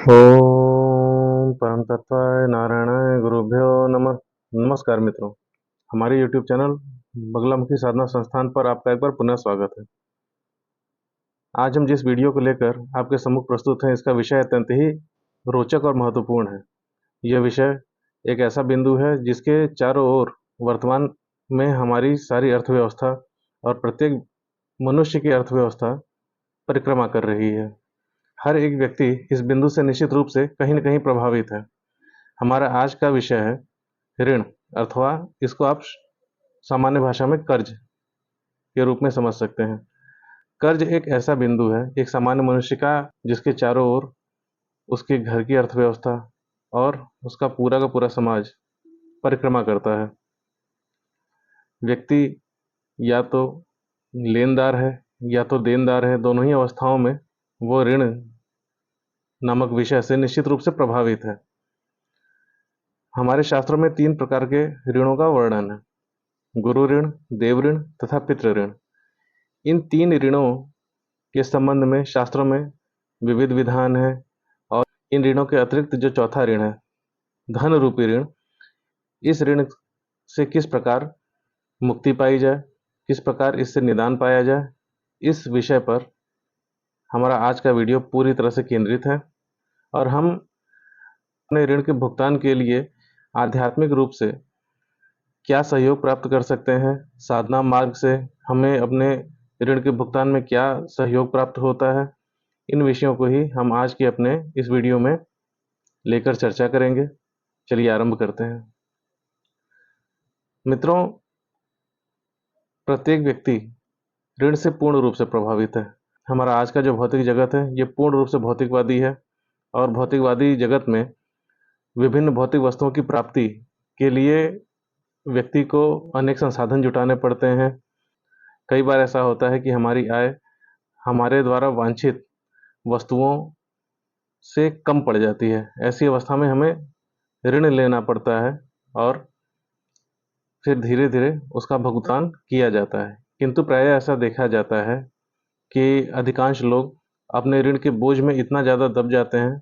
ओम परम तत्वाय नारायणाय गुरुभ्यो नमः। नमस्कार मित्रों, हमारे YouTube चैनल बगलामुखी साधना संस्थान पर आपका एक बार पुनः स्वागत है। आज हम जिस वीडियो को लेकर आपके सम्मुख प्रस्तुत हैं, इसका विषय अत्यंत ही रोचक और महत्वपूर्ण है। यह विषय एक ऐसा बिंदु है जिसके चारों ओर वर्तमान में हमारी सारी अर्थव्यवस्था और प्रत्येक मनुष्य की अर्थव्यवस्था परिक्रमा कर रही है। हर एक व्यक्ति इस बिंदु से निश्चित रूप से कहीं न कहीं प्रभावित है। हमारा आज का विषय है ऋण, अथवा इसको आप सामान्य भाषा में कर्ज के रूप में समझ सकते हैं। कर्ज एक ऐसा बिंदु है, एक सामान्य मनुष्य का, जिसके चारों ओर उसके घर की अर्थव्यवस्था और उसका पूरा का पूरा समाज परिक्रमा करता है। व्यक्ति या तो लेनदार है या तो देनदार है, दोनों ही अवस्थाओं में वो ऋण नामक विषय से निश्चित रूप से प्रभावित है। हमारे शास्त्रों में 3 प्रकार के ऋणों का वर्णन है: गुरु ऋण, देव ऋण तथा पितृ ऋण। इन 3 ऋणों के संबंध में शास्त्रों में विविध विधान है। और इन ऋणों के अतिरिक्त जो चौथा ऋण है, धन रूपी ऋण, इस ऋण से किस प्रकार मुक्ति पाई जाए, किस प्रकार इससे निदान पाया जाए, इस विषय पर हमारा आज का वीडियो पूरी तरह से केंद्रित है। और हम अपने ऋण के भुगतान के लिए आध्यात्मिक रूप से क्या सहयोग प्राप्त कर सकते हैं, साधना मार्ग से हमें अपने ऋण के भुगतान में क्या सहयोग प्राप्त होता है, इन विषयों को ही हम आज के अपने इस वीडियो में लेकर चर्चा करेंगे। चलिए आरंभ करते हैं। मित्रों, प्रत्येक व्यक्ति ऋण से पूर्ण रूप से प्रभावित है। हमारा आज का जो भौतिक जगत है, ये पूर्ण रूप से भौतिकवादी है। और भौतिकवादी जगत में विभिन्न भौतिक वस्तुओं की प्राप्ति के लिए व्यक्ति को अनेक संसाधन जुटाने पड़ते हैं। कई बार ऐसा होता है कि हमारी आय हमारे द्वारा वांछित वस्तुओं से कम पड़ जाती है। ऐसी अवस्था में हमें ऋण लेना पड़ता है और फिर धीरे धीरे उसका भुगतान किया जाता है। किंतु प्रायः ऐसा देखा जाता है कि अधिकांश लोग अपने ऋण के बोझ में इतना ज़्यादा दब जाते हैं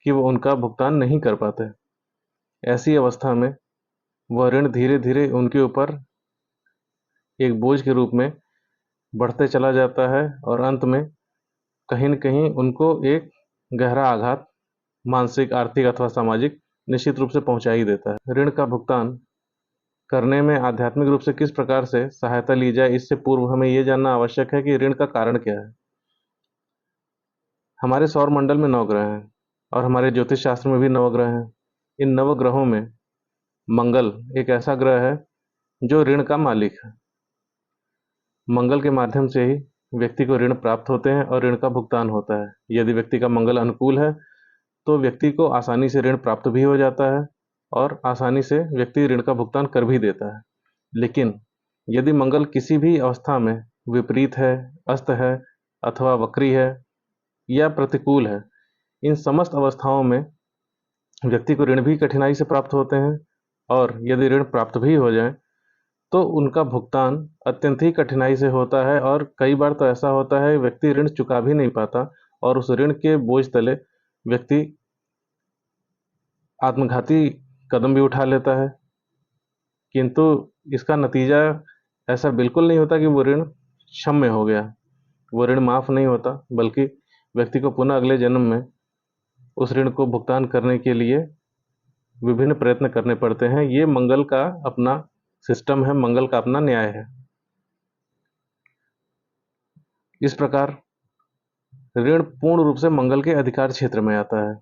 कि वो उनका भुगतान नहीं कर पाते। ऐसी अवस्था में वह ऋण धीरे धीरे उनके ऊपर एक बोझ के रूप में बढ़ते चला जाता है और अंत में कहीं न कहीं उनको एक गहरा आघात मानसिक, आर्थिक अथवा सामाजिक निश्चित रूप से पहुंचा ही देता है। ऋण का भुगतान करने में आध्यात्मिक रूप से किस प्रकार से सहायता ली जाए, इससे पूर्व हमें यह जानना आवश्यक है कि ऋण का कारण क्या है। हमारे सौर मंडल में 9 ग्रह हैं और हमारे ज्योतिष शास्त्र में भी 9 ग्रह हैं। इन 9 ग्रहों में मंगल एक ऐसा ग्रह है जो ऋण का मालिक है। मंगल के माध्यम से ही व्यक्ति को ऋण प्राप्त होते हैं और ऋण का भुगतान होता है। यदि व्यक्ति का मंगल अनुकूल है तो व्यक्ति को आसानी से ऋण प्राप्त भी हो जाता है और आसानी से व्यक्ति ऋण का भुगतान कर भी देता है। लेकिन यदि मंगल किसी भी अवस्था में विपरीत है, अस्त है अथवा वक्री है या प्रतिकूल है, इन समस्त अवस्थाओं में व्यक्ति को ऋण भी कठिनाई से प्राप्त होते हैं। और यदि ऋण प्राप्त भी हो जाए तो उनका भुगतान अत्यंत ही कठिनाई से होता है। और कई बार तो ऐसा होता है व्यक्ति ऋण चुका भी नहीं पाता और उस ऋण के बोझ तले व्यक्ति आत्मघाती कदम भी उठा लेता है। किंतु इसका नतीजा ऐसा बिल्कुल नहीं होता कि वो ऋण क्षम्य हो गया, वो ऋण माफ़ नहीं होता, बल्कि व्यक्ति को पुनः अगले जन्म में उस ऋण को भुगतान करने के लिए विभिन्न प्रयत्न करने पड़ते हैं। ये मंगल का अपना सिस्टम है, मंगल का अपना न्याय है। इस प्रकार ऋण पूर्ण रूप से मंगल के अधिकार क्षेत्र में आता है।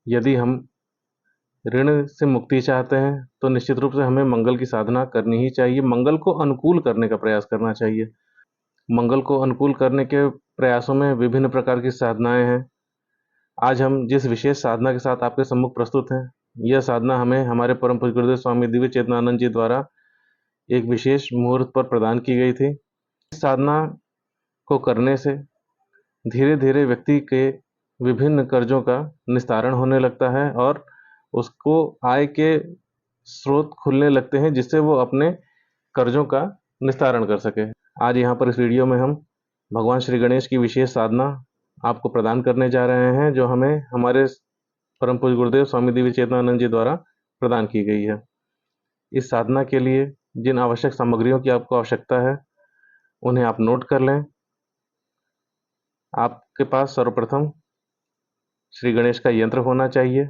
यदि हम ऋण से मुक्ति चाहते हैं तो निश्चित रूप से हमें मंगल की साधना करनी ही चाहिए। मंगल को अनुकूल करने का प्रयास करना चाहिए। मंगल को अनुकूल करने के प्रयासों में विभिन्न प्रकार की साधनाएं हैं। आज हम जिस विशेष साधना के साथ आपके सम्मुख प्रस्तुत हैं, यह साधना हमें हमारे परम पूज्य गुरुदेव स्वामी दिव्य चेतनानंद जी द्वारा एक विशेष मुहूर्त पर प्रदान की गई थी। इस साधना को करने से धीरे धीरे व्यक्ति के विभिन्न कर्जों का निस्तारण होने लगता है और उसको आय के स्रोत खुलने लगते हैं, जिससे वो अपने कर्जों का निस्तारण कर सके। आज यहाँ पर इस वीडियो में हम भगवान श्री गणेश की विशेष साधना आपको प्रदान करने जा रहे हैं, जो हमें हमारे परम पूज्य गुरुदेव स्वामी दिव्य चेतनानंद जी द्वारा प्रदान की गई है। इस साधना के लिए जिन आवश्यक सामग्रियों की आपको आवश्यकता है, उन्हें आप नोट कर लें। आपके पास सर्वप्रथम श्री गणेश का यंत्र होना चाहिए,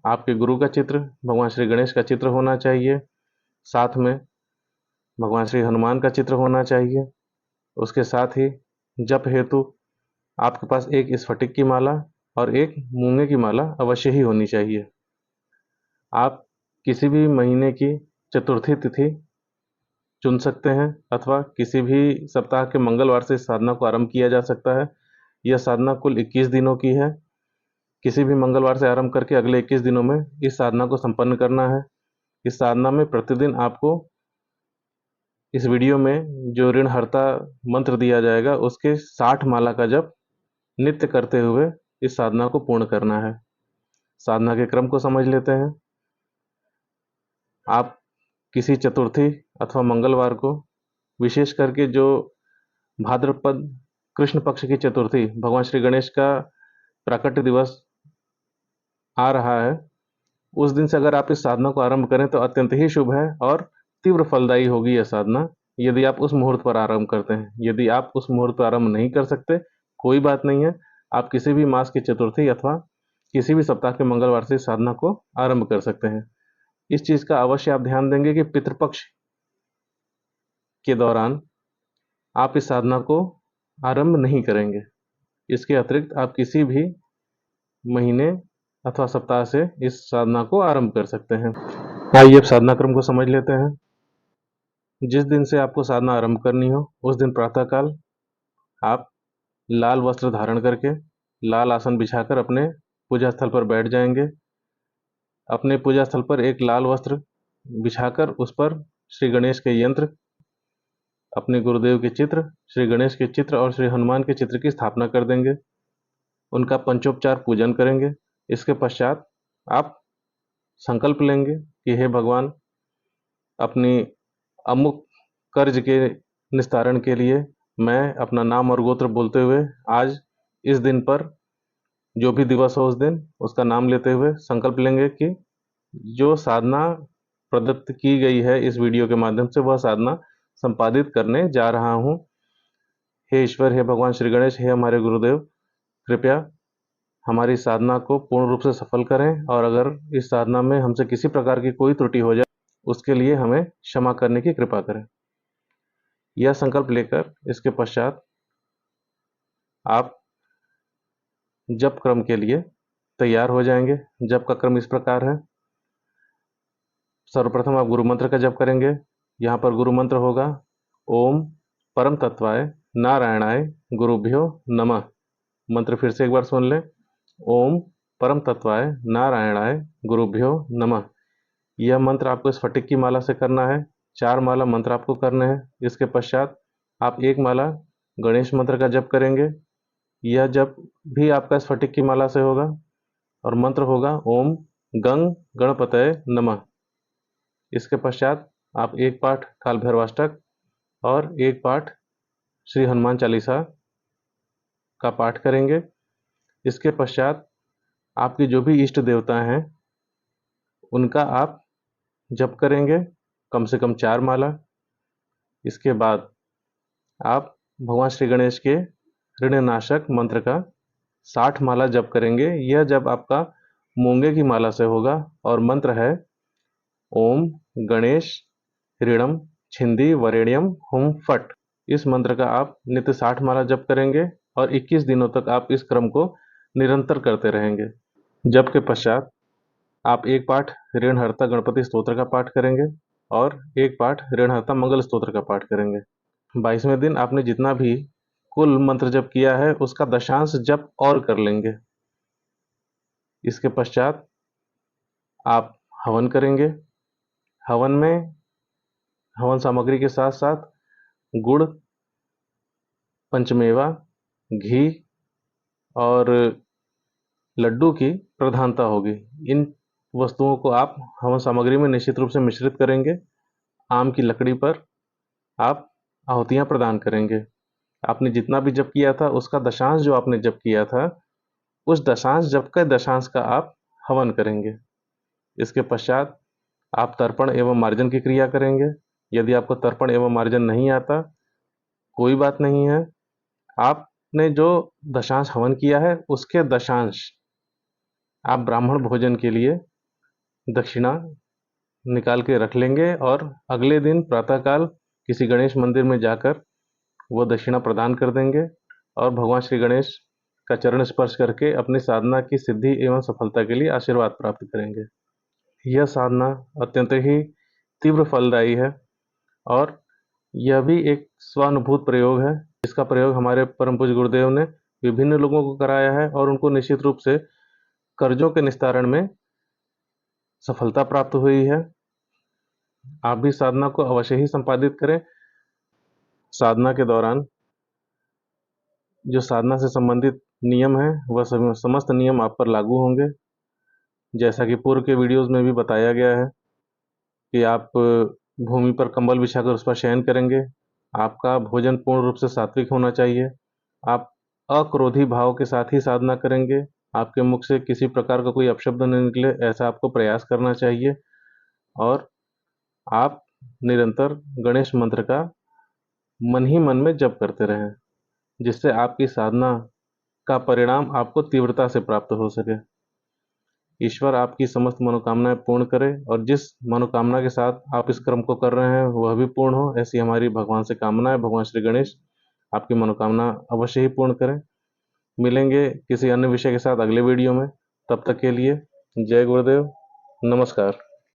आपके गुरु का चित्र, भगवान श्री गणेश का चित्र होना चाहिए, साथ में भगवान श्री हनुमान का चित्र होना चाहिए। उसके साथ ही जप हेतु आपके पास एक स्फटिक की माला और एक मूंगे की माला अवश्य ही होनी चाहिए। आप किसी भी महीने की चतुर्थी तिथि चुन सकते हैं अथवा किसी भी सप्ताह के मंगलवार से इस साधना को आरंभ किया जा सकता है। यह साधना कुल 21 दिनों की है। किसी भी मंगलवार से आरंभ करके अगले 21 दिनों में इस साधना को संपन्न करना है। इस साधना में प्रतिदिन आपको इस वीडियो में जो ऋणहर्ता मंत्र दिया जाएगा उसके 60 माला का जप नित्य करते हुए इस साधना को पूर्ण करना है। साधना के क्रम को समझ लेते हैं। आप किसी चतुर्थी अथवा मंगलवार को, विशेष करके जो भाद्रपद कृष्ण पक्ष की चतुर्थी भगवान श्री गणेश का प्राकट्य दिवस आ रहा है, उस दिन से अगर आप इस साधना को आरंभ करें तो अत्यंत ही शुभ है और तीव्र फलदायी होगी यह साधना, यदि आप उस मुहूर्त पर आरंभ करते हैं। यदि आप उस मुहूर्त पर आरंभ नहीं कर सकते, कोई बात नहीं है, आप किसी भी मास की चतुर्थी अथवा किसी भी सप्ताह के मंगलवार से इस साधना को आरंभ कर सकते हैं। इस चीज का अवश्य आप ध्यान देंगे कि पितृपक्ष के दौरान आप इस साधना को आरंभ नहीं करेंगे। इसके अतिरिक्त आप किसी भी महीने अथवा सप्ताह से इस साधना को आरंभ कर सकते हैं। आइए अब साधना क्रम को समझ लेते हैं। जिस दिन से आपको साधना आरंभ करनी हो, उस दिन प्रातःकाल आप लाल वस्त्र धारण करके लाल आसन बिछाकर अपने पूजा स्थल पर बैठ जाएंगे। अपने पूजा स्थल पर एक लाल वस्त्र बिछाकर उस पर श्री गणेश के यंत्र, अपने गुरुदेव के चित्र, श्री गणेश के चित्र और श्री हनुमान के चित्र की स्थापना कर देंगे। उनका पंचोपचार पूजन करेंगे। इसके पश्चात आप संकल्प लेंगे कि हे भगवान, अपनी अमुक कर्ज के निस्तारण के लिए मैं अपना नाम और गोत्र बोलते हुए आज इस दिन पर, जो भी दिवस हो उस दिन उसका नाम लेते हुए संकल्प लेंगे कि जो साधना प्रदत्त की गई है इस वीडियो के माध्यम से, वह साधना संपादित करने जा रहा हूँ। हे ईश्वर, हे भगवान श्री गणेश, हे हमारे गुरुदेव, कृपया हमारी साधना को पूर्ण रूप से सफल करें और अगर इस साधना में हमसे किसी प्रकार की कोई त्रुटि हो जाए उसके लिए हमें क्षमा करने की कृपा करें। यह संकल्प लेकर इसके पश्चात आप जप क्रम के लिए तैयार हो जाएंगे। जप का क्रम इस प्रकार है। सर्वप्रथम आप गुरु मंत्र का जप करेंगे। यहाँ पर गुरु मंत्र होगा ओम परम तत्वाय नारायणाय गुरुभ्यो नमः। मंत्र फिर से एक बार सुन लें। ओम परम तत्वाय नारायणाय गुरुभ्यो नमः। यह मंत्र आपको स्फटिक की माला से करना है। 4 माला मंत्र आपको करने हैं। इसके पश्चात आप 1 माला गणेश मंत्र का जप करेंगे। यह जप भी आपका स्फटिक की माला से होगा और मंत्र होगा ओम गंग गणपतये नमः। इसके पश्चात आप 1 पाठ काल भैरवाष्टक और 1 पाठ श्री हनुमान चालीसा का पाठ करेंगे। इसके पश्चात आपकी जो भी इष्ट देवता हैं उनका आप जप करेंगे, कम से कम 4 माला। इसके बाद आप भगवान श्री गणेश के ऋणनाशक मंत्र का 60 माला जप करेंगे। यह जप आपका मूंगे की माला से होगा और मंत्र है ओम गणेश ऋणम छिंदी वरेण्यम हुम फट। इस मंत्र का आप नित्य 60 माला जप करेंगे और 21 दिनों तक आप इस क्रम को निरंतर करते रहेंगे। जप के पश्चात आप 1 पाठ ऋणहर्ता गणपति स्तोत्र का पाठ करेंगे और 1 पाठ ऋणहर्ता मंगल स्तोत्र का पाठ करेंगे। 22वें दिन आपने जितना भी कुल मंत्र जप किया है उसका दशांश जप और कर लेंगे। इसके पश्चात आप हवन करेंगे। हवन में हवन सामग्री के साथ साथ गुड़, पंचमेवा, घी और लड्डू की प्रधानता होगी। इन वस्तुओं को आप हवन सामग्री में निश्चित रूप से मिश्रित करेंगे। आम की लकड़ी पर आप आहुतियाँ प्रदान करेंगे। आपने जितना भी जप किया था उसका दशांश जो आपने जप किया था, उस दशांश जप के दशांश का आप हवन करेंगे। इसके पश्चात आप तर्पण एवं मार्जन की क्रिया करेंगे। यदि आपको तर्पण एवं मार्जन नहीं आता, कोई बात नहीं है। आपने जो दशांश हवन किया है उसके दशांश आप ब्राह्मण भोजन के लिए दक्षिणा निकाल के रख लेंगे और अगले दिन प्रातःकाल किसी गणेश मंदिर में जाकर वो दक्षिणा प्रदान कर देंगे और भगवान श्री गणेश का चरण स्पर्श करके अपनी साधना की सिद्धि एवं सफलता के लिए आशीर्वाद प्राप्त करेंगे। यह साधना अत्यंत ही तीव्र फलदायी है और यह भी एक स्वानुभूत प्रयोग है। इसका प्रयोग हमारे परम पूज्य गुरुदेव ने विभिन्न लोगों को कराया है और उनको निश्चित रूप से कर्जों के निस्तारण में सफलता प्राप्त हुई है। आप भी साधना को अवश्य ही संपादित करें। साधना के दौरान जो साधना से संबंधित नियम हैं वह समस्त नियम आप पर लागू होंगे। जैसा कि पूर्व के वीडियोस में भी बताया गया है कि आप भूमि पर कंबल बिछाकर उस पर शयन करेंगे। आपका भोजन पूर्ण रूप से सात्विक होना चाहिए। आप अक्रोधी भाव के साथ ही साधना करेंगे। आपके मुख से किसी प्रकार का कोई अपशब्द न निकले, ऐसा आपको प्रयास करना चाहिए। और आप निरंतर गणेश मंत्र का मन ही मन में जप करते रहें, जिससे आपकी साधना का परिणाम आपको तीव्रता से प्राप्त हो सके। ईश्वर आपकी समस्त मनोकामनाएं पूर्ण करे और जिस मनोकामना के साथ आप इस क्रम को कर रहे हैं वह भी पूर्ण हो, ऐसी हमारी भगवान से कामना है। भगवान श्री गणेश आपकी मनोकामना अवश्य ही पूर्ण करें। मिलेंगे किसी अन्य विषय के साथ अगले वीडियो में। तब तक के लिए जय गुरुदेव, नमस्कार।